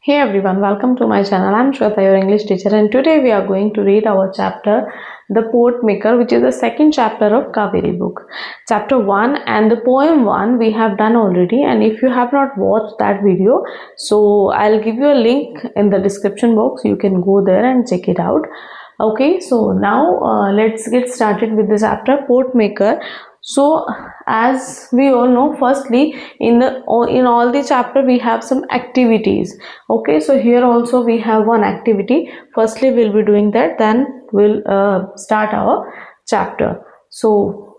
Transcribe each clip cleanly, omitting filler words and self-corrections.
Hey everyone, welcome to my channel. I'm Shweta, your English teacher, and today we are going to read our chapter The Port Maker, which is the second chapter of Kaveri book. Chapter 1 and the poem 1 we have done already, and if you have not watched that video, so I'll give you a link in the description box. You can go there and check it out. Okay, so now let's get started with the chapter Port Maker. So as we all know, firstly in all the chapter we have some activities. Okay, so here also we have one activity. Firstly we'll be doing that, then we'll start our chapter. So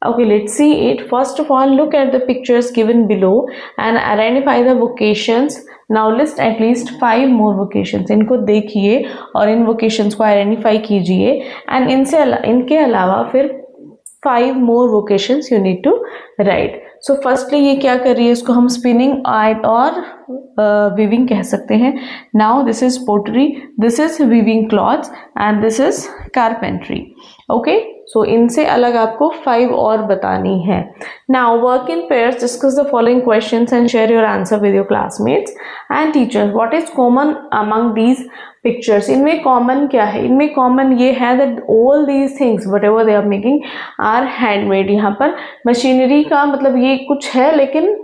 okay, let's see it. First of all, look at the pictures given below and identify the vocations. Now list at least 5 more vocations. इनको देखिए और इन vocations को identify कीजिए, and इनके अलावा फिर 5 more vocations you need to write. So firstly ये क्या कर रही है, इसको हम spinning और weaving कह सकते हैं. Now this is pottery, this is weaving cloths and this is carpentry. Okay, so इनसे अलग आपको 5 और बतानी है. Now work in pairs, discuss the following questions and share your answer with your classmates and teachers. What is common among these pictures? इनमें common क्या है? इनमें common ये है that all these things whatever they are making are handmade. यहाँ पर machinery का मतलब ये कुछ है लेकिन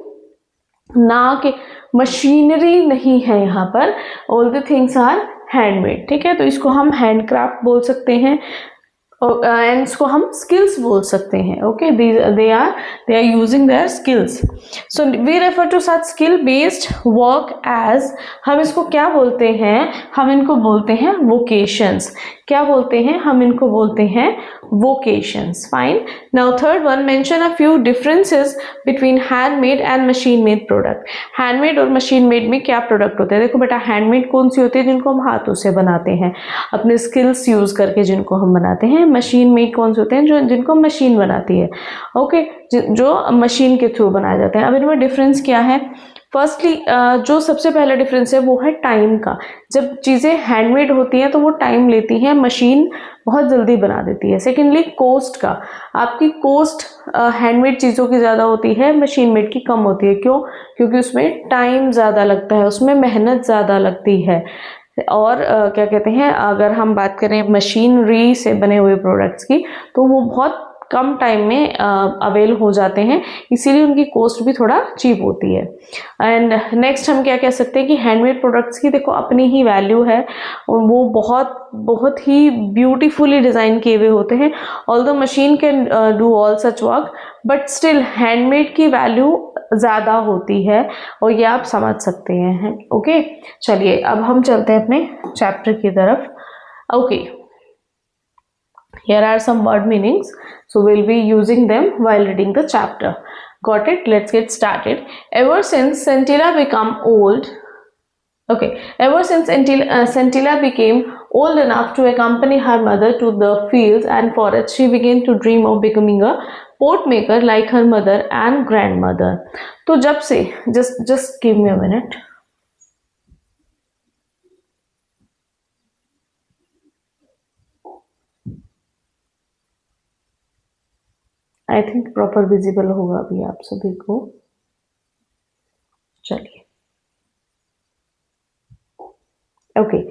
ना कि मशीनरी नहीं है. यहाँ पर all the things are handmade. ठीक है, तो इसको हम handcraft बोल सकते हैं एंड इसको हम स्किल्स बोल सकते हैं. Okay, they are using their skills. So we refer to such skill based work as, हम इसको क्या बोलते हैं, हम इनको बोलते हैं vocations. क्या बोलते हैं, हम इनको बोलते हैं vocations. Fine. Now third one, mention a few differences between handmade and machine made product. handmade और machine made में क्या प्रोडक्ट होते हैं? देखो बेटा, handmade कौन सी होती है? जिनको हम हाथों से बनाते हैं अपने स्किल्स यूज करके, जिनको हम बनाते हैं. मशीन मेड कौन से होते हैं? जिनको मशीन बनाती है. ओके, जो मशीन के थ्रू बनाए जाते हैं. अब इनमें डिफरेंस क्या है? फर्स्टली जो सबसे पहला डिफरेंस है वो है टाइम का. जब चीज़ें हैंडमेड होती हैं तो वो टाइम लेती हैं, मशीन बहुत जल्दी बना देती है. सेकेंडली कॉस्ट का, आपकी कॉस्ट हैंडमेड चीज़ों की ज़्यादा होती है, मशीन मेड की कम होती है. क्यों? क्योंकि उसमें टाइम ज़्यादा लगता है, उसमें मेहनत ज़्यादा लगती है. और क्या कहते हैं, अगर हम बात करें मशीनरी से बने हुए प्रोडक्ट्स की, तो वो बहुत कम टाइम में अवेल हो जाते हैं, इसीलिए उनकी कॉस्ट भी थोड़ा चीप होती है. एंड नेक्स्ट हम क्या कह सकते हैं कि हैंडमेड प्रोडक्ट्स की देखो अपनी ही वैल्यू है, वो बहुत ही ब्यूटीफुली डिज़ाइन किए हुए होते हैं. Although machine can do all such work, but still handmade की वैल्यू ज़्यादा होती है, और ये आप समझ सकते हैं. ओके, चलिए अब हम चलते हैं अपने चैप्टर की तरफ. Okay, here are some word meanings, so we'll be using them while reading the chapter. Got it? Let's get started. Ever since Scintilla became old, Scintilla became old enough to accompany her mother to the fields and forests, she began to dream of becoming a port maker like her mother and grandmother. तो जब से, just give me a minute. I think proper visible होगा अभी आप सभी को. चलिए, okay,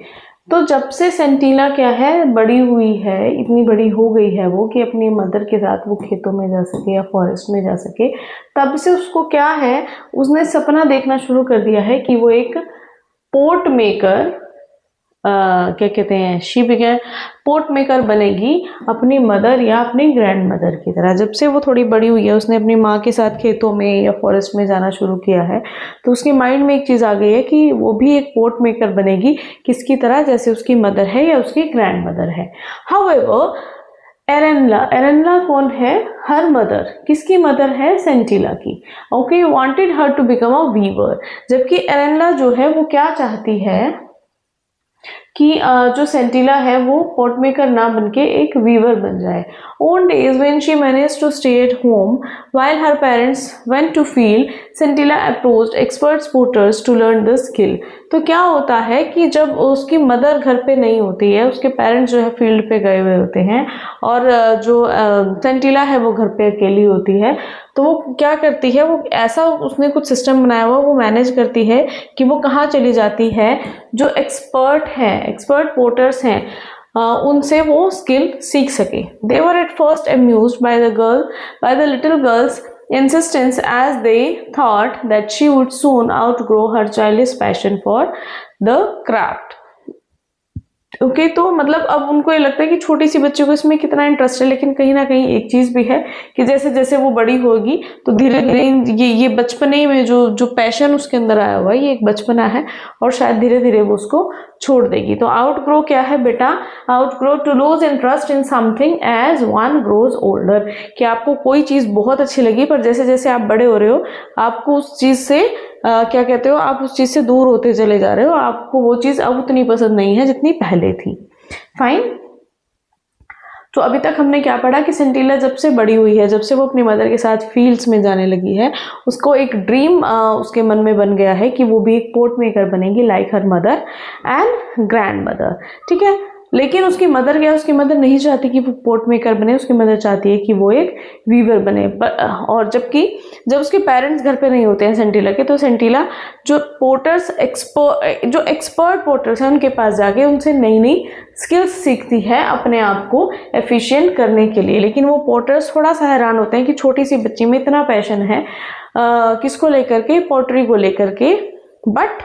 तो जब से सेंटिला क्या है, बड़ी हुई है, इतनी बड़ी हो गई है वो कि अपनी मदर के साथ वो खेतों में जा सके या फॉरेस्ट में जा सके, तब से उसको क्या है, उसने सपना देखना शुरू कर दिया है कि वो एक पोर्ट मेकर क्या कहते हैं, शी बिगेन पोर्ट मेकर बनेगी अपनी मदर या अपनी ग्रैंड मदर की तरह. जब से वो थोड़ी बड़ी हुई है, उसने अपनी माँ के साथ खेतों में या फॉरेस्ट में जाना शुरू किया है, तो उसके माइंड में एक चीज़ आ गई है कि वो भी एक पोर्ट मेकर बनेगी. किसकी तरह? जैसे उसकी मदर है या उसकी ग्रैंड मदर है. हाउएवर एरेनला कौन है? Her mother. किसकी मदर है? सेंटिला की. Okay, wanted her to become a weaver. जबकि एरेनला जो है वो क्या चाहती है कि जो सेंटिला है वो पॉट मेकर ना बनके एक वीवर बन जाए। On days when she managed to stay at home while her parents went to field, Scintilla approached expert potters to learn the skill। तो क्या होता है कि जब उसकी मदर घर पे नहीं होती है, उसके पेरेंट्स जो है फील्ड पे गए हुए होते हैं और जो सेंटिला है वो घर पे अकेली होती है, तो वो क्या करती है, वो ऐसा उसने कुछ सिस्टम बनाया हुआ वो मैनेज करती है कि वो कहाँ चली जाती है, जो एक्सपर्ट पोर्टर्स हैं उनसे वो स्किल सीख सके। They were at first amused by the little girls insistence as they thought that she would soon outgrow her childish passion for the craft। Okay तो मतलब अब उनको ये लगता है कि छोटी सी बच्ची को इसमें कितना इंटरेस्ट है, लेकिन कहीं ना कहीं एक चीज भी है कि जैसे जैसे वो बड़ी होगी तो धीरे धीरे ये बचपने में जो पैशन उसके अंदर आया हुआ है, ये एक बचपना है और शायद धीरे धीरे वो उसको छोड़ देगी। तो आउटग्रो क्या है बेटा, outgrow to lose interest in something as one grows older, कि आपको कोई चीज बहुत अच्छी लगी पर जैसे जैसे आप बड़े हो रहे हो आपको उस चीज से क्या कहते हो, आप उस चीज से दूर होते चले जा रहे हो, आपको वो चीज अब उतनी पसंद नहीं है जितनी पहले थी। फाइन। तो अभी तक हमने क्या पढ़ा कि सेंटिला जब से बड़ी हुई है, जब से वो अपनी मदर के साथ फील्ड्स में जाने लगी है, उसको एक ड्रीम उसके मन में बन गया है कि वो भी एक पोर्ट मेकर बनेगी like her mother and grand mother. ठीक है, लेकिन उसकी मदर नहीं चाहती कि वो पोर्ट मेकर बने, उसकी मदर चाहती है कि वो एक वीवर बने। और जबकि जब उसके पेरेंट्स घर पे नहीं होते हैं सेंटिला के, तो सेंटिला जो एक्सपर्ट पोर्टर्स हैं उनके पास जाके उनसे नई नई स्किल्स सीखती है अपने आप को एफिशिएंट करने के लिए। लेकिन वो पोर्टर्स थोड़ा सा हैरान होते हैं कि छोटी सी बच्ची में इतना पैशन है किसको लेकर के, पोट्री को लेकर के, बट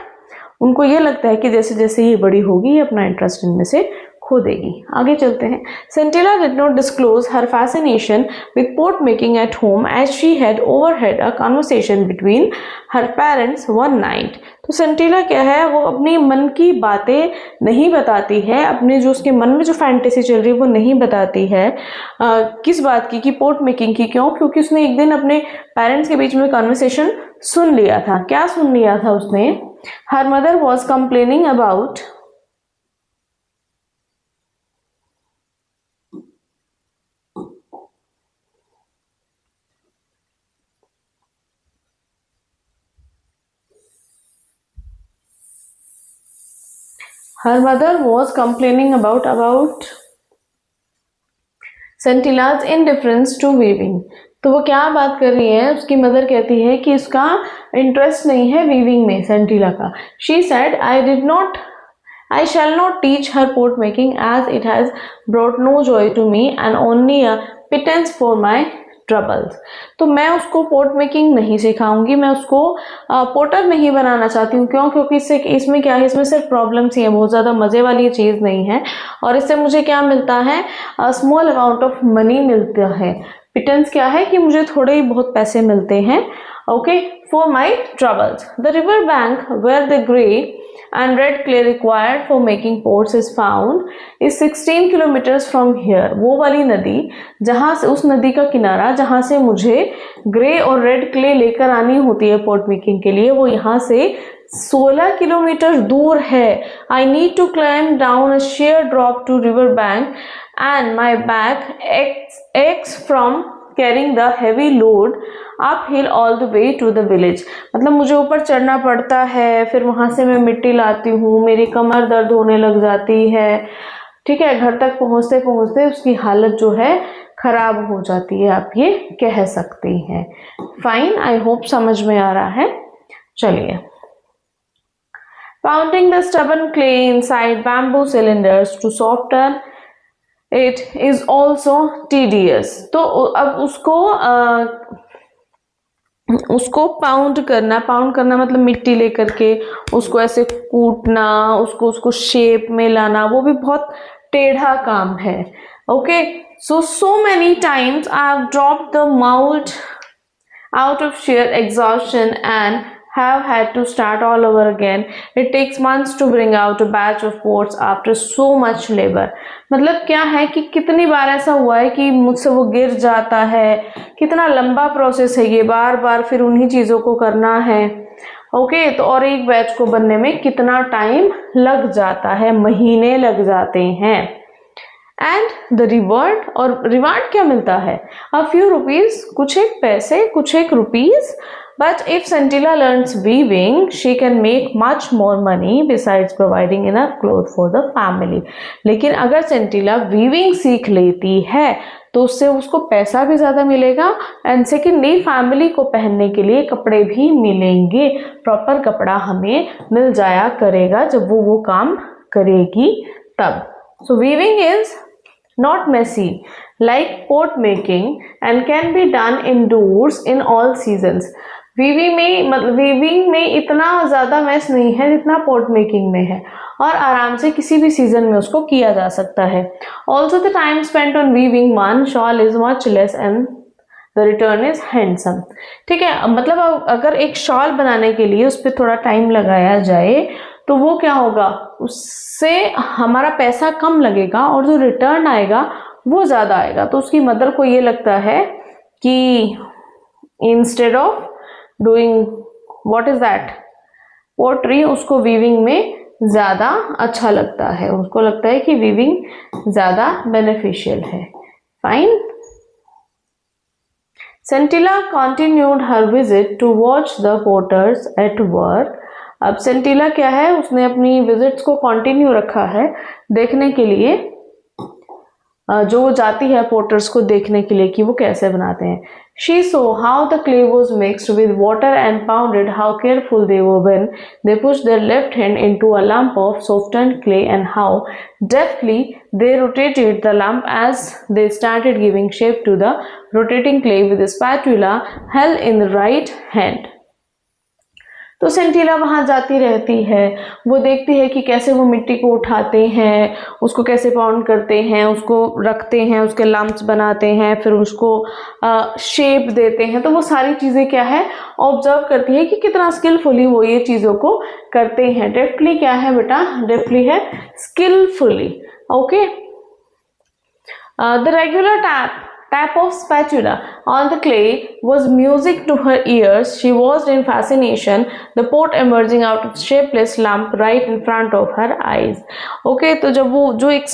उनको ये लगता है कि जैसे जैसे ये बड़ी होगी ये अपना इंटरेस्ट इनमें से खो देगी। आगे चलते हैं। Scintilla did not disclose her fascination with pot making at home as she had overheard a conversation between her parents one night. तो सेंटिला क्या है, वो अपनी मन की बातें नहीं बताती है, अपने जो उसके मन में जो फैंटेसी चल रही है वो नहीं बताती है। किस बात की, कि पोर्ट मेकिंग की। क्यों? क्योंकि उसने एक दिन अपने पेरेंट्स के बीच में कन्वर्सेशन सुन लिया था। क्या सुन लिया था उसने? Her mother was complaining about Scintilla's indifference to weaving. तो वो क्या बात कर रही है, उसकी मदर कहती है कि इसका इंटरेस्ट नहीं है वीविंग में सेंटिला का। She said I shall not teach her pot making as it has brought no joy to me and only a pittance for my troubles। तो मैं उसको पोट मेकिंग नहीं सिखाऊंगी, मैं उसको पोटर नहीं बनाना चाहती हूँ। क्यों? क्योंकि इसमें क्या है, इसमें सिर्फ प्रॉब्लम्स ही है, बहुत ज़्यादा मज़े वाली चीज़ नहीं है। और इससे मुझे क्या मिलता है, स्मॉल अमाउंट ऑफ मनी मिलता है। पिटेंस क्या है कि मुझे थोड़े ही बहुत पैसे मिलते हैं। Okay, for my troubles the river bank where the grey and red clay required for making pots is found is 16 kilometers from here। वो वाली नदी जहाँ से, उस नदी का किनारा जहाँ से मुझे ग्रे और रेड क्ले लेकर आनी होती है पोट मेकिंग के लिए, वो यहाँ से 16 किलोमीटर दूर है। I need to climb down a sheer drop to river bank and my back aches from carrying the heavy load uphill all the way to the village। मतलब मुझे ऊपर चढ़ना पड़ता है, फिर वहां से मैं मिट्टी लाती हूँ, मेरी कमर दर्द होने लग जाती है। ठीक है, घर तक पहुंचते पहुंचते उसकी हालत जो है खराब हो जाती है, आप ये कह सकती हैं। फाइन, आई होप समझ में आ रहा है। चलिए, pounding the stubborn clay inside bamboo cylinders to soften it is also tedious। तो अब उसको पाउंड करना मतलब मिट्टी लेकर के उसको ऐसे कूटना, उसको शेप में लाना, वो भी बहुत टेढ़ा काम है। Okay, so many times I have dropped the mold out of sheer exhaustion and have had to start all over again। It takes months to bring out a batch of pots after so much labor। मतलब क्या है कि कितनी बार ऐसा हुआ है कि मुझसे वो गिर जाता है, कितना लंबा प्रोसेस है ये, बार बार फिर उन्हीं चीज़ों को करना है। ओके, तो और एक बैच को बनने में कितना टाइम लग जाता है, महीने लग जाते हैं। एंड द रिवॉर्ड, और रिवार्ड क्या मिलता है, अ फ्यू रुपीज, कुछ एक पैसे, कुछ एक rupees. But if Scintilla learns weaving she can make much more money besides providing enough cloth for the family. लेकिन अगर सेंटिला वीविंग सीख लेती है तो उससे उसको पैसा भी ज़्यादा मिलेगा, एंड सेकेंडली फैमिली को पहनने के लिए कपड़े भी मिलेंगे, प्रॉपर कपड़ा हमें मिल जाया करेगा जब वो काम करेगी तब। So weaving is not messy like pot making and can be done indoors in all seasons. Weaving में इतना ज़्यादा मैस नहीं है जितना पॉट मेकिंग में है, और आराम से किसी भी सीजन में उसको किया जा सकता है। Also the time spent on weaving one shawl is much less and the return is handsome. ठीक है, मतलब अगर एक शॉल बनाने के लिए उस पर थोड़ा टाइम लगाया जाए तो वो क्या होगा, उससे हमारा पैसा कम लगेगा और जो रिटर्न आएगा वो ज़्यादा आएगा। तो उसकी मदर को ये लगता है कि instead of doing what is that pottery, उसको वीविंग में ज़्यादा अच्छा लगता है, उसको लगता है कि वीविंग ज़्यादा बेनिफिशियल है। Fine. सेंटिला continued her visit to watch the porters at work. अब सेंटिला क्या है, उसने अपनी विजिट्स को कंटिन्यू रखा है देखने के लिए, जो जाती है पोर्टर्स को देखने के लिए कि वो कैसे बनाते हैं। She saw how the clay was mixed with water and pounded, how careful they were when they pushed their left hand into a lump of softened clay, and how deftly they rotated the lump as they started giving shape to the rotating clay with a spatula held in the right hand. तो सेंटिला वहाँ जाती रहती है, वो देखती है कि कैसे वो मिट्टी को उठाते हैं, उसको कैसे पाउंड करते हैं, उसको रखते हैं, उसके लम्प्स बनाते हैं, फिर उसको शेप देते हैं। तो वो सारी चीज़ें क्या है, ऑब्जर्व करती है कि कितना स्किलफुली वो ये चीज़ों को करते हैं। डेफ्टली क्या है बेटा, डेफ्टली है skilfully. Okay, the regular tap of spatula on the clay was music to her ears. She watched in fascination the pot emerging out of shapeless lump right in front of her eyes. Okay, तो जब वो जो एक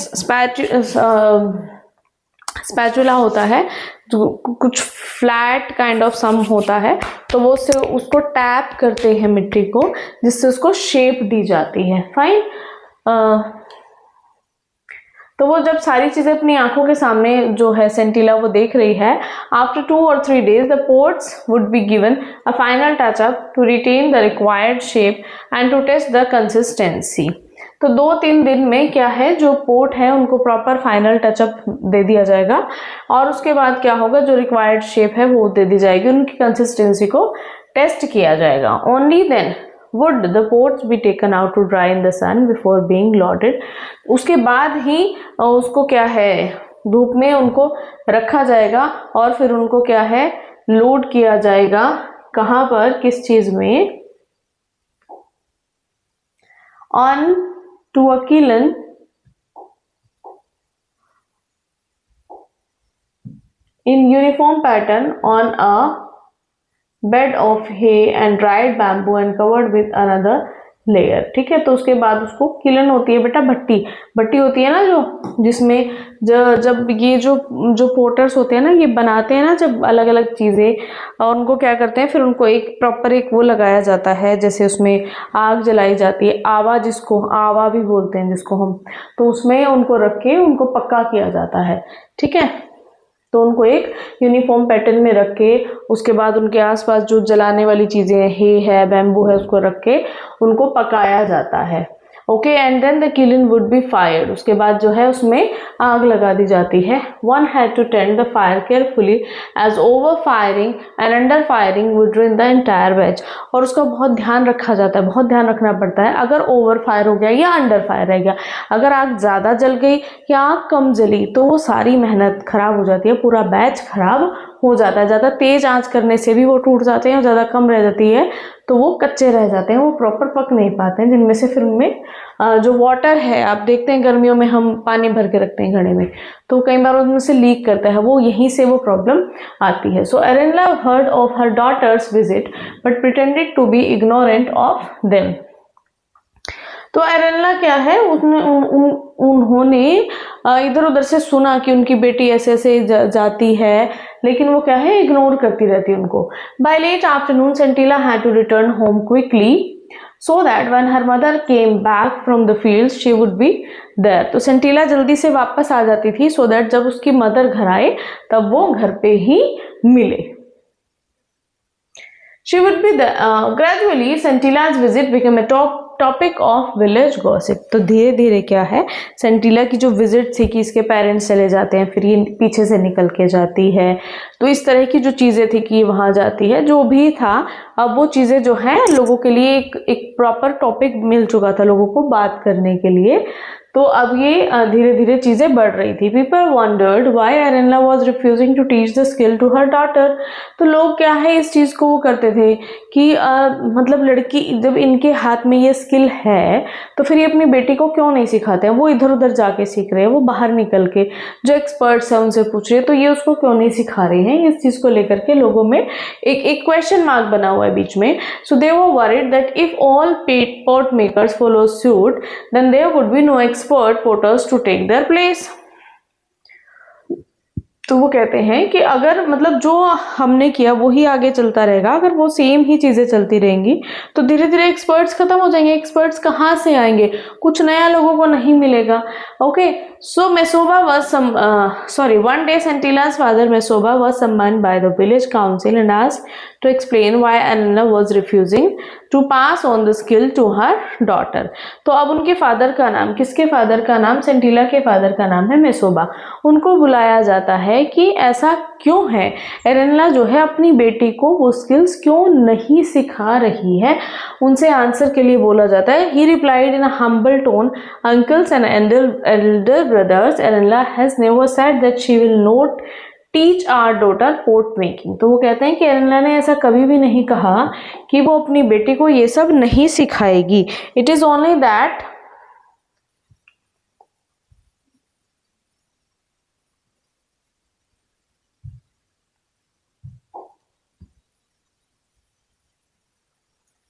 spatula होता है, जो कुछ flat kind of some होता है, तो वो उसको टैप करते हैं मिट्टी को, जिससे उसको शेप दी जाती है। फाइन। तो वो जब सारी चीज़ें अपनी आंखों के सामने जो है सेंटिला वो देख रही है, after 2 or 3 days the pots would be given a final touch up to retain the required shape and to test the consistency. तो 2-3 दिन में क्या है, जो पोट है उनको प्रॉपर फाइनल टचअप दे दिया जाएगा, और उसके बाद क्या होगा, जो रिक्वायर्ड शेप है वो दे दी जाएगी, उनकी कंसिस्टेंसी को टेस्ट किया जाएगा। Only then would the pots be taken out to dry in the sun before being loaded. उसके बाद ही उसको क्या है, धूप में उनको रखा जाएगा और फिर उनको क्या है, लोड किया जाएगा। कहाँ पर, किस चीज में, on to a kiln in uniform pattern on a bed of hay and dried bamboo and covered with another layer. ठीक है, तो उसके बाद उसको किलन होती है बेटा, भट्टी होती है ना, जो जिसमें जब ये जो पोर्टर्स होते हैं ना, ये बनाते हैं ना जब अलग अलग चीज़ें, और उनको क्या करते हैं, फिर उनको एक प्रॉपर एक वो लगाया जाता है, जैसे उसमें आग जलाई जाती है, आवा भी बोलते हैं जिसको हम, तो उसमें उनको रख के उनको पक्का किया जाता है। ठीक है, तो उनको एक यूनिफॉर्म पैटर्न में रख के, उसके बाद उनके आसपास जो जलाने वाली चीज़ें है बैम्बू है, उसको रख के उनको पकाया जाता है। Okay, and then the kiln would be fired. उसके बाद जो है उसमें आग लगा दी जाती है। One had to tend the fire carefully as over firing and under firing would drain the entire batch. और उसका बहुत ध्यान रखा जाता है, बहुत ध्यान रखना पड़ता है, अगर ओवर फायर हो गया या अंडर फायर रह गया, अगर आग ज़्यादा जल गई या आग कम जली तो वो सारी मेहनत खराब हो जाती है, पूरा बैच खराब हो जाता है। ज़्यादा तेज आंच करने से भी वो टूट जाते हैं और ज़्यादा कम रह जाती है तो वो कच्चे रह जाते हैं, वो प्रॉपर पक नहीं पाते हैं, जिनमें से फिर उनमें जो वाटर है, आप देखते हैं गर्मियों में हम पानी भर के रखते हैं घड़े में, तो कई बार उनमें से लीक करता है, वो यहीं से वो प्रॉब्लम आती है। So Arenla heard of her daughter's visit but pretended to be ignorant of them. तो एरेनला क्या है, उन्होंने इधर उधर से सुना कि उनकी बेटी ऐसे ऐसे जाती है, लेकिन वो क्या है, इग्नोर करती रहती है उनको। By late afternoon Scintilla had to return home quickly so that when her mother came back from the fields she would be there। तो सेंटिला जल्दी से वापस आ जाती थी so that जब उसकी मदर घर आए तब वो घर पे ही मिले। She would be there। Gradually Scintilla's visit became a topic of village gossip. तो धीरे धीरे क्या है, सेंटिला की जो विजिट थी कि इसके पेरेंट्स चले जाते हैं, फिर ये पीछे से निकल के जाती है, तो इस तरह की जो चीज़ें थी कि वहाँ जाती है, जो भी था, अब वो चीज़ें जो है लोगों के लिए एक प्रॉपर टॉपिक मिल चुका था लोगों को बात करने के लिए। तो अब ये धीरे धीरे चीज़ें बढ़ रही थी। People wondered why Arenla was refusing to teach the skill to her daughter. तो लोग क्या है, इस चीज़ को वो करते थे कि मतलब लड़की जब इनके हाथ में ये स्किल है तो फिर ये अपनी बेटी को क्यों नहीं सिखाते हैं, वो इधर उधर जाके सीख रहे हैं, वो बाहर निकल के जो एक्सपर्ट्स हैं उनसे पूछ रहे हैं, तो ये उसको क्यों नहीं सिखा रहे हैं। इस चीज़ को लेकर के लोगों में एक क्वेश्चन मार्क बना हुआ है बीच में। So they were worried that if all pot makers follow suit then there would be no expert potters to take their place. तो वो कहते हैं कि अगर मतलब जो हमने किया वही आगे चलता रहेगा, अगर वो सेम ही चीज़ें चलती रहेंगी तो धीरे धीरे एक्सपर्ट्स खत्म हो जाएंगे। एक्सपर्ट्स कहाँ से आएंगे, कुछ नया लोगों को नहीं मिलेगा। Okay, so Mesoba was one day Scintilla's father Mesoba was summoned by the village council and asked to explain why Anna was refusing to pass on the skill to her daughter। तो अब उनके फादर का नाम, किसके father का नाम, सेंटिला के father का नाम है मेसोबा। उनको बुलाया जाता है कि ऐसा क्यों है, एरेनला जो है अपनी बेटी को वो स्किल्स क्यों नहीं सिखा रही है। उनसे आंसर के लिए बोला जाता है, he replied in a humble tone, uncles and elder brothers, Arenla has never said that she will not teach our daughter pot making. तो वो कहते हैं कि एरेनला ने ऐसा कभी भी नहीं कहा कि वो अपनी बेटी को ये सब नहीं सिखाएगी। इट इज ओनली दैट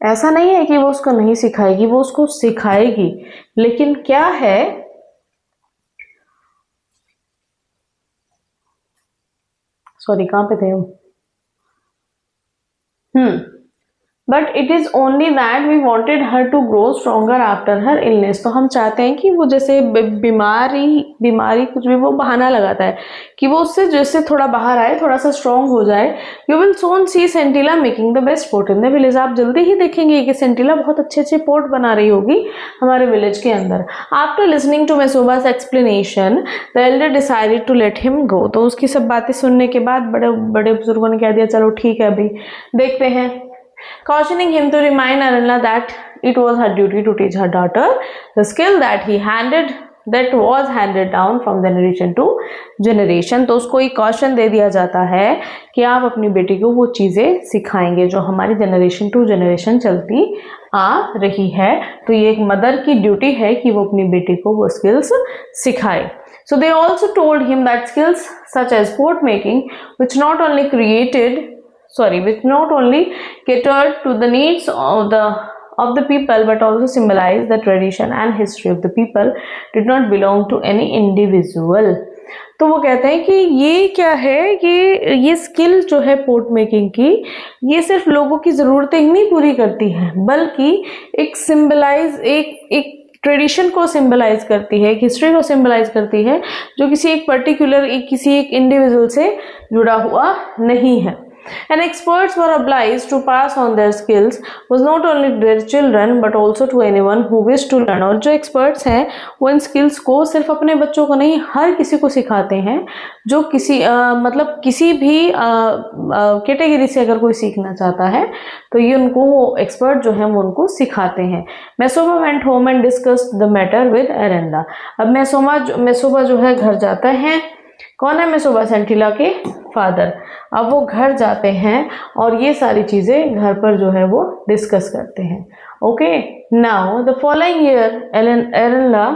ऐसा नहीं है कि वो उसको नहीं सिखाएगी, वो उसको सिखाएगी, लेकिन क्या है, सॉरी कहाँ पे थे हम, but it is only that we wanted her to grow stronger after her illness. तो हम चाहते हैं कि वो जैसे बीमारी कुछ भी वो बहाना लगाता है कि वो उससे जैसे थोड़ा बाहर आए, थोड़ा सा स्ट्रॉन्ग हो जाए। You will soon see Scintilla making the best pot in the village. आप जल्दी ही देखेंगे कि सेंटिला बहुत अच्छे अच्छे पोट बना रही होगी हमारे विलेज के अंदर। After listening to Mesoba's explanation the elder decided to let him go. तो उसकी सब बातें सुनने के बाद बड़े बड़े बुजुर्गों ने कह दिया चलो ठीक है अभी देखते हैं। Cautioning him to remind Arenla that it was her duty to teach her daughter the skill that was handed down from generation to generation। तो उसको एक कॉशन दे दिया जाता है कि आप अपनी बेटी को वो चीज़ें सिखाएंगे जो हमारी जनरेशन टू जनरेशन चलती आ रही है। तो ये एक मदर की ड्यूटी है कि वो अपनी बेटी को वो स्किल्स सिखाए। So they also told him that skills such as pot making which not only catered to the needs of the people but also symbolized the tradition and history of the people did not belong to any individual। तो वो कहते हैं कि ये क्या है कि ये स्किल जो है पोट मेकिंग की, ये सिर्फ लोगों की ज़रूरतें ही नहीं पूरी करती है बल्कि एक ट्रेडिशन को सिंबलाइज करती है, एक हिस्ट्री को सिंबलाइज करती है जो किसी एक पर्टिकुलर किसी एक इंडिविजुअल से जुड़ा हुआ नहीं है। And experts were obliged to pass on their skills was not only to their children but also to anyone who wished to learn। और जो experts हैं वो इन skills को सिर्फ अपने बच्चों को नहीं हर किसी को सिखाते हैं जो मतलब किसी भी कैटेगरी से अगर कोई सीखना चाहता है तो ये उनको वो एक्सपर्ट जो हैं वो उनको सिखाते हैं। मेसोबा went home and discussed the matter with एरेनला। अब मेसोबा जो है घर जाता है कौन है मिसोबा? सेंटिला के फादर। अब वो घर जाते हैं और ये सारी चीजें घर पर जो है वो डिस्कस करते हैं। Okay, now the following year Arenla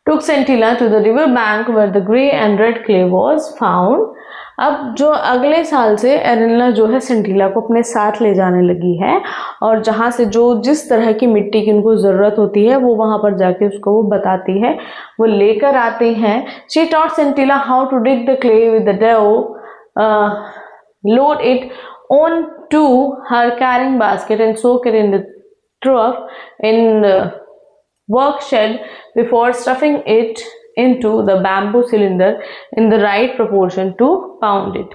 took Scintilla to the river bank where the grey and red clay was found। अब जो अगले साल से एरेनला जो है सेंटिला को अपने साथ ले जाने लगी है और जहाँ से जो जिस तरह की मिट्टी की उनको ज़रूरत होती है वो वहाँ पर जाके उसको वो बताती है, वो लेकर आते हैं। She taught Scintilla how to dig the clay with the dough, load it on to her carrying basket and soak it in the trough in the work shed before stuffing it into the bamboo cylinder in the right proportion to pound it।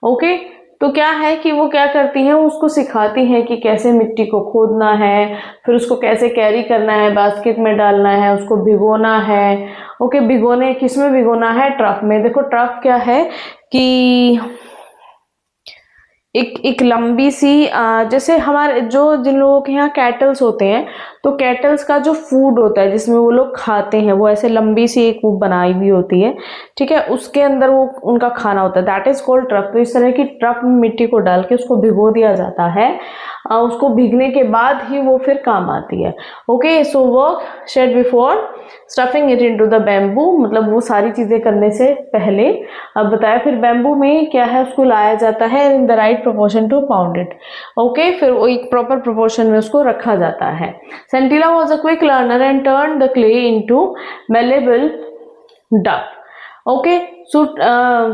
Okay, तो क्या है कि वो क्या करती हैं, उसको सिखाती हैं कि कैसे मिट्टी को खोदना है, फिर उसको कैसे कैरी करना है, बास्केट में डालना है, उसको भिगोना है। ओके, भिगोने किस में भिगोना है? ट्रफ में। देखो ट्रफ क्या है कि एक लंबी सी जैसे हमारे जो जिन लोगों के यहाँ कैटल्स होते हैं तो कैटल्स का जो फूड होता है जिसमें वो लोग खाते हैं वो ऐसे लंबी सी एक वो बनाई हुई होती है, ठीक है, उसके अंदर वो उनका खाना होता है, दैट इज कॉल्ड ट्रक। तो इस तरह की ट्रक में मिट्टी को डाल के उसको भिगो दिया जाता है, उसको भीगने के बाद ही वो फिर काम आती है। Okay, so work shed before stuffing it into the bamboo, मतलब वो सारी चीजें करने से पहले अब बताया फिर बैम्बू में क्या है, उसको लाया जाता है in the right proportion to pound it. Okay, फिर वो एक प्रॉपर प्रोपोर्शन में उसको रखा जाता है। Scintilla was a quick learner and turn the clay into malleable dough. Okay, so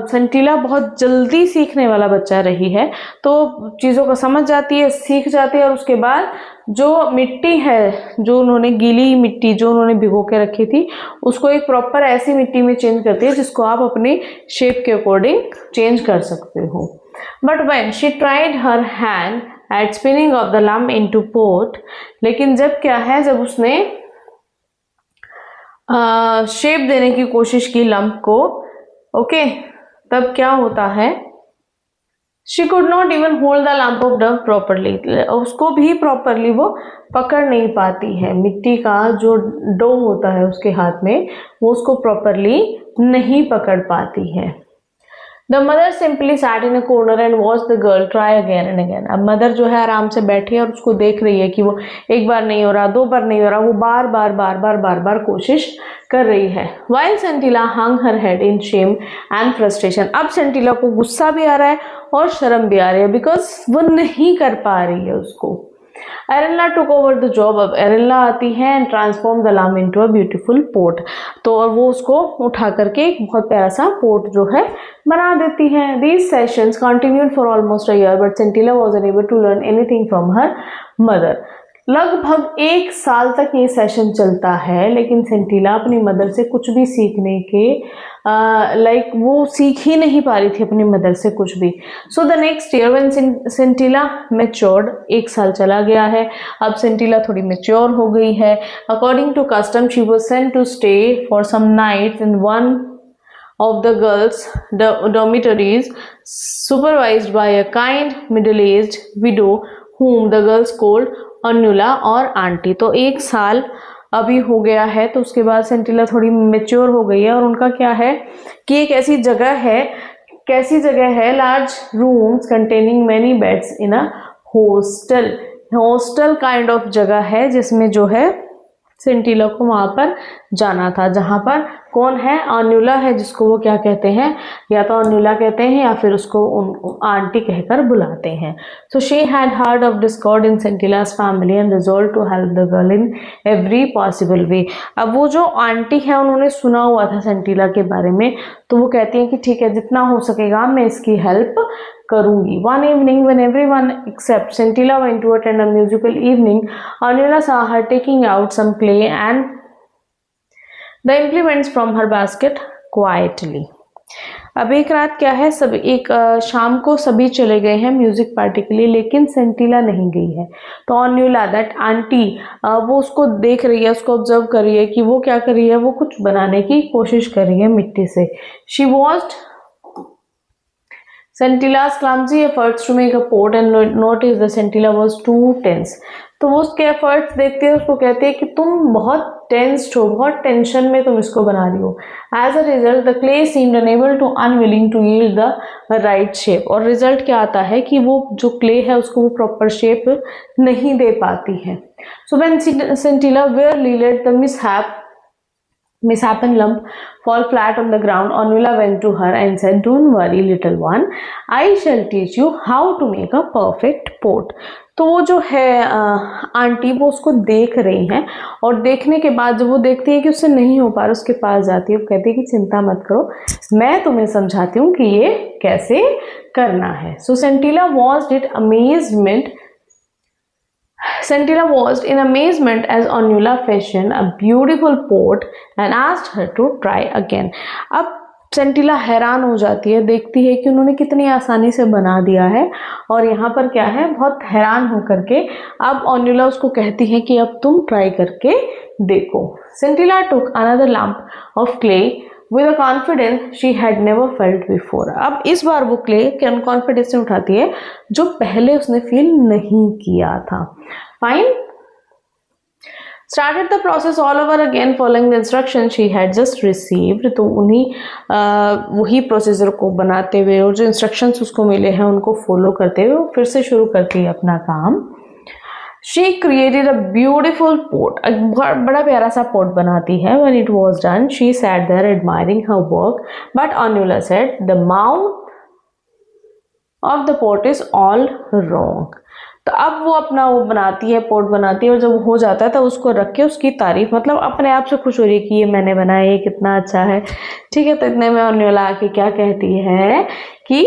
Scintilla बहुत जल्दी सीखने वाला बच्चा रही है, तो चीज़ों को समझ जाती है, सीख जाती है और उसके बाद जो मिट्टी है, जो उन्होंने गीली मिट्टी जो उन्होंने भिगो के रखी थी उसको एक प्रॉपर ऐसी मिट्टी में चेंज करती है जिसको आप अपने शेप के अकॉर्डिंग चेंज कर सकते हो। But when she tried her hand at spinning off the lump into pot, लेकिन जब क्या है, जब उसने शेप देने की कोशिश की लंप को, ओके, तब क्या होता है, she could not even hold the lump of Dove properly, उसको भी प्रॉपरली वो पकड़ नहीं पाती है, मिट्टी का जो डो होता है उसके हाथ में वो उसको प्रॉपरली नहीं पकड़ पाती है। The mother simply sat in a corner and watched the girl try again and again। अब मदर जो है आराम से बैठी है और उसको देख रही है कि वो एक बार नहीं हो रहा, दो बार नहीं हो रहा, वो बार बार कोशिश कर रही है। While Scintilla hung her head in shame and frustration, अब सेंटिला को गुस्सा भी आ रहा है और शर्म भी आ रही है बिकॉज वो नहीं कर पा रही है उसको। Arenla took over the job. अब एरेनला आती है and transform the lump into a beautiful pot, तो और वो उसको उठा करके एक बहुत प्यारा सा पोट जो है बना देती है। These sessions continued for almost a year but Scintilla was unable to learn anything from her mother. लगभग 1 साल तक ये सेशन चलता है लेकिन सेंटिला अपनी मदर से कुछ भी सीखने के वो सीख ही नहीं पा रही थी अपनी मदर से कुछ भी। So the next year when Scintilla matured, 1 साल चला गया है, अब सेंटिला थोड़ी मैच्योर हो गई है। According to custom she was sent to stay for some nights in one of the girls' dormitories, supervised by a kind middle-aged widow whom the girls called अन्नुला और आंटी। तो 1 साल अभी हो गया है तो उसके बाद सेंटिला थोड़ी मेच्योर हो गई है और उनका क्या है कि एक ऐसी जगह है, कैसी जगह है, large rooms containing many beds in a hostel kind of जगह है जिसमें जो है सेंटिला को वहां पर जाना था, जहां पर कौन है, अन्नुला है, जिसको वो क्या कहते हैं, या तो अन्नुला कहते हैं या फिर उसको आंटी कहकर बुलाते हैं। So she had heard of discord in Scintilla's family and resolve to help the girl in every possible way. अब वो जो आंटी है उन्होंने सुना हुआ था सेंटिला के बारे में, तो वो कहती हैं कि ठीक है जितना हो सकेगा मैं इसकी हेल्प करूंगी। One evening when everyone except Scintilla went to attend a musical evening, Annula saw her taking out some clay and the implements from her basket quietly। अब एक रात क्या है, सब एक शाम को सभी चले गए हैं म्यूजिक पार्टी के लिए लेकिन सेंटिला नहीं गई है। तो अन्नुला दैट आंटी वो उसको देख रही है, उसको ऑब्जर्व कर रही है कि वो क्या कर रही है, वो कुछ बनाने की कोशिश कर रही है मिट्टी से। She watched Scintilla's clumsy efforts to make a pot and noticed that Scintilla was too tense। तो वो उसके एफर्ट्स देखते हैं, उसको कहते हैं कि तुम बहुत टेंस्ड हो, बहुत टेंशन में तुम इसको बना रही हो। As a result the clay seemed unable to unwilling to yield the right shape, और रिजल्ट क्या आता है कि वो जो क्ले है उसको वो प्रॉपर शेप नहीं दे पाती है। So when Scintilla wearily let the misshapen lump fall flat on the ground, Ornella went to her and said, "Don't worry, little one. I shall teach you how to make a perfect pot." तो वो जो है aunty वो उसको देख रही हैं, और देखने के बाद जब वो देखती है कि उससे नहीं हो पा रहा, उसके पास जाती है, वो कहती है कि चिंता मत करो, मैं तुम्हें समझाती हूँ कि ये कैसे करना है। सो Scintilla watched in amazement as Ornella fashioned a beautiful pot and asked her to try again. अब Scintilla हैरान हो जाती है, देखती है कि उन्होंने कितनी आसानी से बना दिया है, और यहाँ पर क्या है, बहुत हैरान होकर के अब Ornella उसको कहती है कि अब तुम ट्राई करके देखो। Scintilla took another lump of clay with a confidence she had never felt before. अब इस बार वो क्ले कॉन्फिडेंस से उठाती है जो पहले उसने फील नहीं किया था। Fine. Started the process all over again following the instructions she had just received. तो उन्हीं वही प्रोसीजर को बनाते हुए और जो इंस्ट्रक्शंस उसको मिले हैं उनको फॉलो करते हुए वो फिर से शुरू करती है अपना काम। She created a beautiful pot. बड़ा प्यारा सा पोट बनाती है। When it was done, she sat there admiring her work. But Ornella said, "The mouth of the pot is all wrong." तो अब वो अपना वो बनाती है, पोट बनाती है, और जब हो जाता है तो उसको रख के उसकी तारीफ, मतलब अपने आप से खुश हो रही है कि ये मैंने बनाया, ये कितना अच्छा है। ठीक है, तो इतने में Ornella आके क्या कहती है कि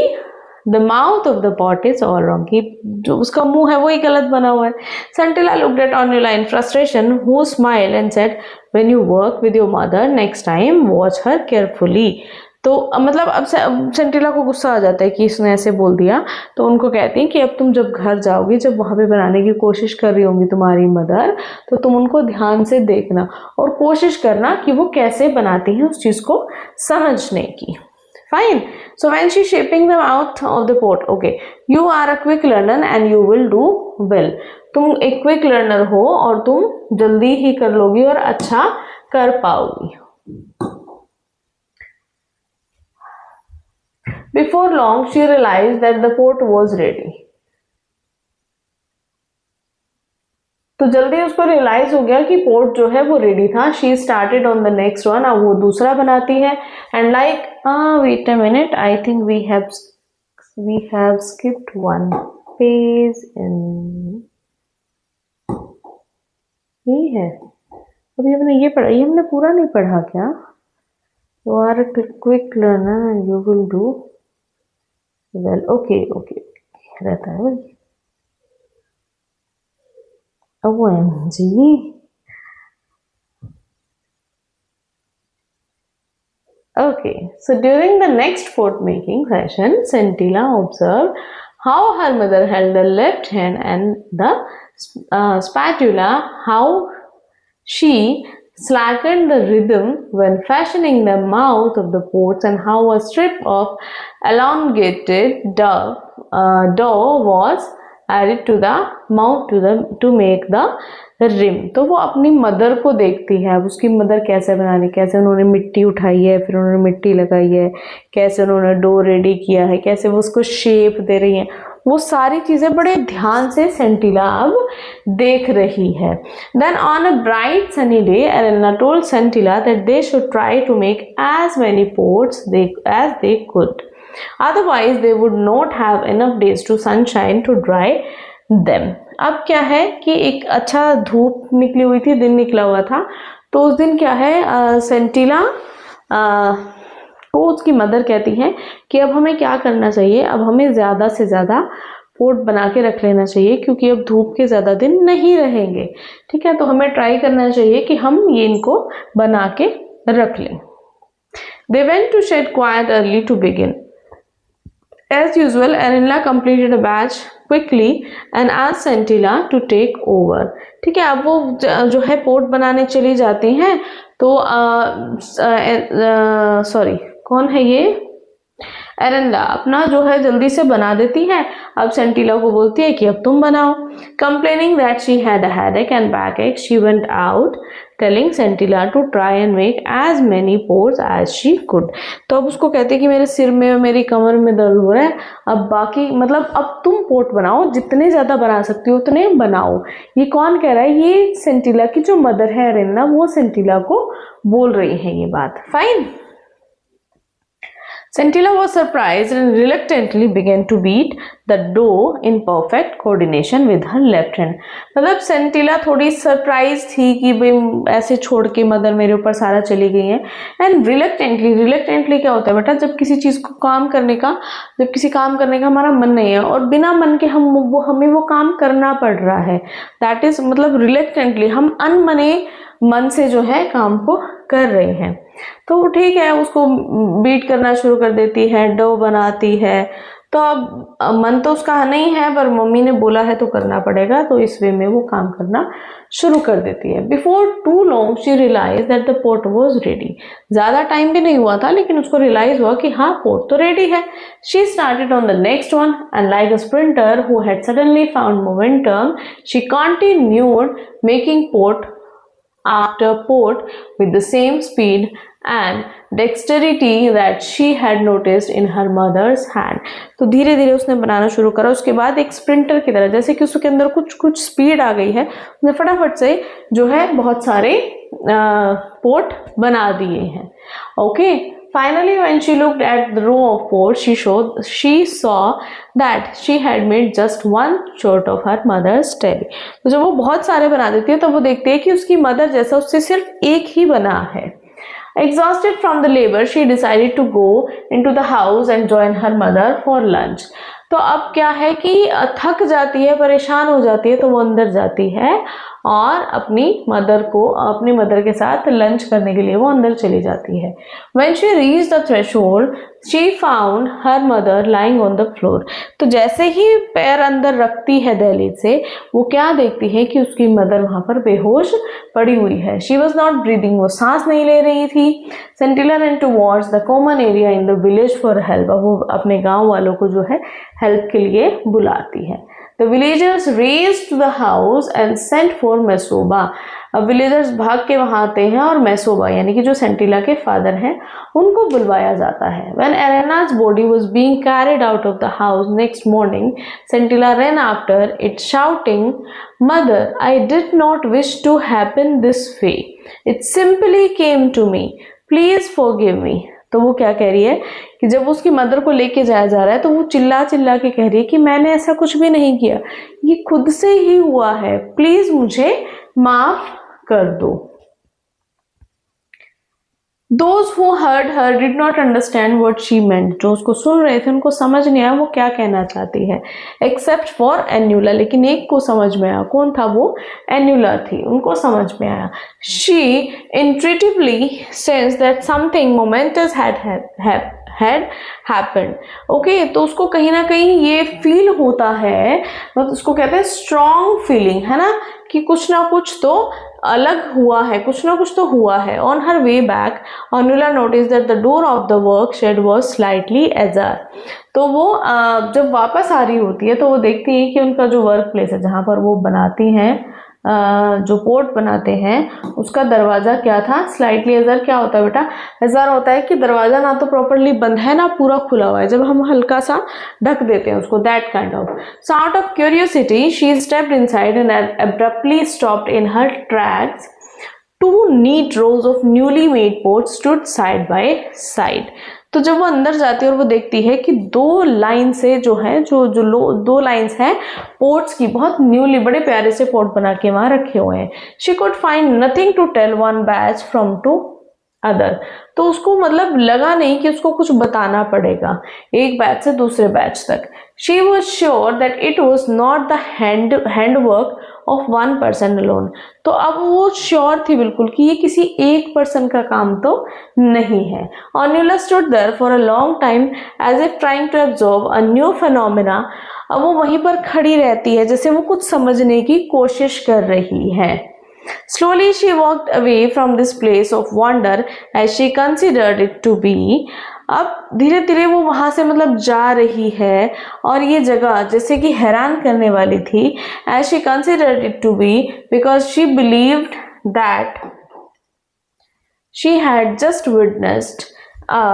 The mouth of the pot is all wrong, कि जो उसका मुंह है वही गलत बना हुआ है। Scintilla looked at Ornella in frustration, who smiled and said, "When you work with your mother next time, watch her carefully." तो मतलब अब Scintilla को गुस्सा आ जाता है कि इसने ऐसे बोल दिया, तो उनको कहती हैं कि अब तुम जब घर जाओगी, जब वहाँ पे बनाने की कोशिश कर रही होंगी तुम्हारी मदर, तो तुम उनको ध्यान से देखना और कोशिश करना कि वो कैसे बनाती हैं उस चीज़ को समझने की। Fine. So when she's shaping the mouth of the pot, okay, you are a quick learner and you will do well. तुम एक क्विक लर्नर हो और तुम जल्दी ही कर लोगी और अच्छा कर पाओगी। Before long, she realized that the pot was ready. तो जल्दी उसको रियलाइज हो गया कि पोर्ट जो है वो रेडी था। She started on the next one, अब वो दूसरा बनाती है। And like wait a minute, I think we have skipped one page in, यही है। अभी हमने ये पढ़ा, ये हमने पूरा नहीं पढ़ा क्या? You are a quick learner and you will do well. Okay रहता है भाई। OMG. Okay, so during the next pot making session, Scintilla observed how her mother held the left hand and the spatula, how she slackened the rhythm when fashioning the mouth of the pots, and how a strip of elongated dough was added to the mouth to make the rim. तो वो अपनी mother को देखती है, अब उसकी mother कैसे बनानी, कैसे उन्होंने मिट्टी उठाई है, फिर उन्होंने मिट्टी लगाई है, कैसे उन्होंने डो रेडी किया है, कैसे वो उसको शेप दे रही हैं, वो सारी चीज़ें बड़े ध्यान से Scintilla अब देख रही है। Then on a bright sunny day, Ornella told Scintilla that they should try to make as many pots as they could. Otherwise they would not have enough days to sunshine to dry them. अब क्या है कि एक अच्छा धूप निकली हुई थी, दिन निकला हुआ था, तो उस दिन क्या है Scintilla को उसकी मदर कहती है कि अब हमें क्या करना चाहिए, अब हमें ज़्यादा से ज़्यादा पोट बना के रख लेना चाहिए क्योंकि अब धूप के ज़्यादा दिन नहीं रहेंगे। ठीक है, तो हमें ट्राई करना चाहिए कि हम ये इनको बना के रख लें। They went to shed quite early to begin. As usual, Ornella completed a batch quickly and asked Scintilla to take over. ठीक है, अब वो जो है पोट बनाने चली जाती हैं, तो सॉरी कौन है ये, Ornella अपना जो है जल्दी से बना देती है। अब Scintilla को बोलती है कि अब तुम बनाओ। Complaining that she had a headache and backache, she went out telling Scintilla to try and make as many pores as she could. तो अब उसको कहते कि मेरे सिर में मेरी कमर में दर्द हो रहा है, अब बाकी मतलब अब तुम पोट बनाओ, जितने ज़्यादा बना सकती हो उतने बनाओ। ये कौन कह रहा है? ये सेंटिला की जो मदर है अरेना, वो सेंटिला को बोल रही है ये बात। Fine. Scintilla was surprised and reluctantly began to beat the dough in perfect coordination with her left hand. मतलब सेंटिला थोड़ी सरप्राइज थी कि भाई ऐसे छोड़ के मदर मेरे ऊपर सारा चली गई है। एंड रिलक्टेंटली क्या होता है बेटा? जब किसी चीज़ को जब किसी काम करने का हमारा मन नहीं है और बिना मन के हमें वो काम करना पड़ रहा है, दैट इज मतलब रिलक्टेंटली, हम अनमने मन से जो है काम को कर रहे हैं। तो ठीक है, उसको बीट करना शुरू कर देती है, डो बनाती है। तो अब मन तो उसका नहीं है, पर मम्मी ने बोला है तो करना पड़ेगा, तो इस वे में वो काम करना शुरू कर देती है। Before too long she realize that the pot was ready. ज़्यादा टाइम भी नहीं हुआ था, लेकिन उसको रियलाइज हुआ कि हाँ, पोट तो रेडी है। She started on the next one and like a sprinter who had suddenly found momentum, she continued making pot after port with the same speed and dexterity that she had noticed in her mother's hand. तो धीरे धीरे उसने बनाना शुरू करा। उसके बाद एक sprinter की तरह, जैसे कि उसके अंदर कुछ स्पीड आ गई है, उसने फटाफट से जो है बहुत सारे पोट बना दिए हैं। Okay, Finally, when she looked at the row of pots, she saw that she had made just one short of her mother's tally. तो जब वो बहुत सारे बना देती है, तो वो देखती है कि उसकी मदर जैसा उससे सिर्फ एक ही बना है। Exhausted from the labor, she decided to go into the house and join her mother for lunch. तो अब क्या है कि थक जाती है, परेशान हो जाती है, तो वो अंदर जाती है और अपनी मदर के साथ लंच करने के लिए वो अंदर चली जाती है। When she reached the threshold, she found her mother lying on the floor. तो जैसे ही पैर अंदर रखती है दहलीज से, वो क्या देखती है कि उसकी मदर वहां पर बेहोश पड़ी हुई है। She was not breathing, वो सांस नहीं ले रही थी। Scintilla ran towards the common area in the village for help. अब वो अपने गांव वालों को जो है हेल्प के लिए बुलाती है। The villagers raced to the house and sent for Mesoba. अब विलेजर्स भाग के वहां आते हैं और मैसोबा यानी कि जो सेंटिला के फादर हैं उनको बुलवाया जाता है। When Arena's body was being carried out of the house next morning, Scintilla ran after it shouting, "Mother, I did not wish to happen this way. It simply came to me. Please forgive me." तो वो क्या कह रही है कि जब उसकी mother को लेके जाया जा रहा है, तो वो चिल्ला के कह रही है कि मैंने ऐसा कुछ भी नहीं किया, ये खुद से ही हुआ है, प्लीज मुझे माफ कर दो। Those who heard her did not understand what she meant. जो उसको सुन रहे थे उनको समझ नहीं आया वो क्या कहना चाहती है, except for Annula. लेकिन एक को समझ में आया, कौन था वो? Annula थी, उनको समझ में आया। She intuitively sensed that something momentous had happened. Okay, तो उसको कहीं ना कहीं ये फील होता है, मतलब उसको कहते हैं स्ट्रॉन्ग फीलिंग, है ना, कि कुछ ना कुछ तो अलग हुआ है, कुछ ना कुछ तो हुआ है। On her way back, Annula noticed that the door of the workshed was slightly ajar. तो वो जब वापस आ रही होती है तो वो देखती है कि उनका जो वर्क प्लेस है, जहाँ पर वो बनाती हैं, जो पोर्ट बनाते हैं, उसका दरवाजा क्या था? स्लाइटली अजर। क्या होता है बेटा? अजर होता है कि दरवाजा ना तो प्रॉपरली बंद है ना पूरा खुला हुआ है, जब हम हल्का सा ढक देते हैं उसको, that kind of. So out of curiosity she stepped inside and abruptly stopped in her tracks. Two neat rows of newly made pots stood side by side. तो जब वो अंदर जाती है और वो देखती है कि दो लाइन से जो है दो लाइन्स हैं पोर्ट्स की, बहुत न्यूली बड़े प्यारे से पोर्ट बना के वहां रखे हुए हैं। She could find nothing to tell one batch from to other. तो उसको मतलब लगा नहीं कि उसको कुछ बताना पड़ेगा एक बैच से दूसरे बैच तक। She was sure that it was not the handwork of one person alone. तो अब वो श्योर थी बिल्कुल कि ये किसी एक पर्सन का काम तो नहीं है। Annula stood there for a long time as if trying to absorb a new phenomena. अब वो वहीं पर खड़ी रहती है जैसे वो कुछ समझने की कोशिश कर रही है। Slowly she walked away from this place of wonder as she considered it to be. अब धीरे धीरे वो वहां से मतलब जा रही है और ये जगह जैसे कि हैरान करने वाली थी। As she considered it to be because she believed that She had just witnessed a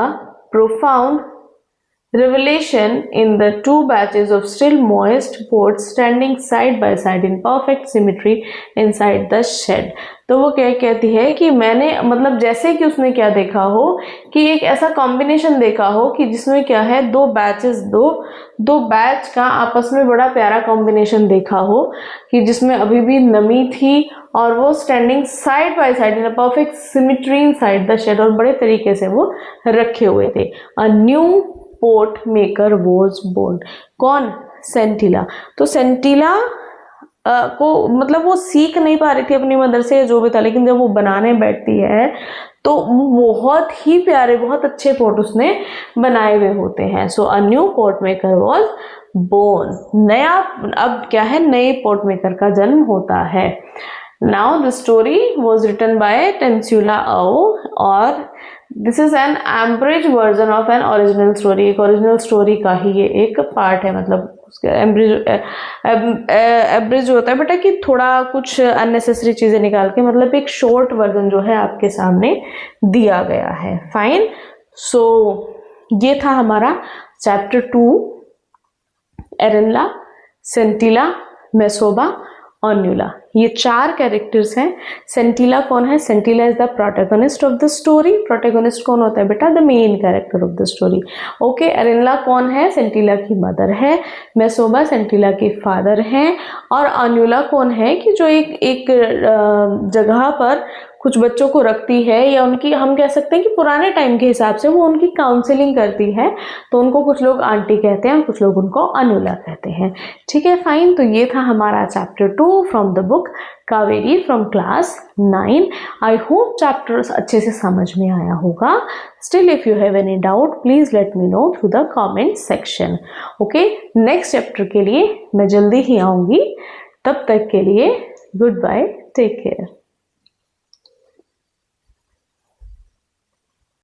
profound revelation in the two batches of still moist pods standing side by side in perfect symmetry inside the shed. तो वो क्या कहती है कि मैंने मतलब जैसे कि उसने क्या देखा हो कि एक ऐसा कॉम्बिनेशन देखा हो कि जिसमें क्या है दो बैचेस दो बैच का आपस में बड़ा प्यारा कॉम्बिनेशन देखा हो कि जिसमें अभी भी नमी थी और वो standing side by side in a perfect symmetry inside the shed और बड़े तरीके से वो रखे हुए थे. A new pot maker was born. कौन? सेंटिला. तो सेंटिला को मतलब वो सीख नहीं पा रही थी अपनी मदर से जो भी था, लेकिन जब वो बनाने बैठती है तो बहुत ही प्यारे बहुत अच्छे पोट उसने बनाए हुए होते हैं. So a new pot maker was born. नया अब क्या है नए पोट मेकर का जन्म होता है. Now the story was written by Tensula Au और this is an abridged version of an original story. एक original story का ही ये एक पार्ट है, मतलब उसके abridged होता है बेटा कि थोड़ा कुछ unnecessary चीज़ें निकाल के मतलब एक short version जो है आपके सामने दिया गया है. फाइन. सो ये था हमारा चैप्टर 2 एरेनला, सेंटिला, मेसोबा और न्यूला. ये 4 कैरेक्टर्स हैं. सेंटिला कौन है? Scintilla is the protagonist of the story. Protagonist कौन होता है बेटा? The main character of the story. Okay. Arenla कौन है? सेंटिला की मदर है. मेसोबा सेंटिला के फादर हैं. और अन्युला कौन है कि जो एक जगह पर कुछ बच्चों को रखती है या उनकी हम कह सकते हैं कि पुराने टाइम के हिसाब से वो उनकी काउंसलिंग करती है, तो उनको कुछ लोग आंटी कहते हैं और कुछ लोग उनको अन्युला कहते हैं. ठीक है. फाइन. तो ये था हमारा chapter 2 from the book Kaveri from class 9. I hope chapters अच्छे से समझ में आया होगा. Still if you have any doubt please let me know through the comment section. Okay. Next chapter के लिए मैं जल्दी ही आऊँगी. तब तक के लिए गुड बाय. Take care.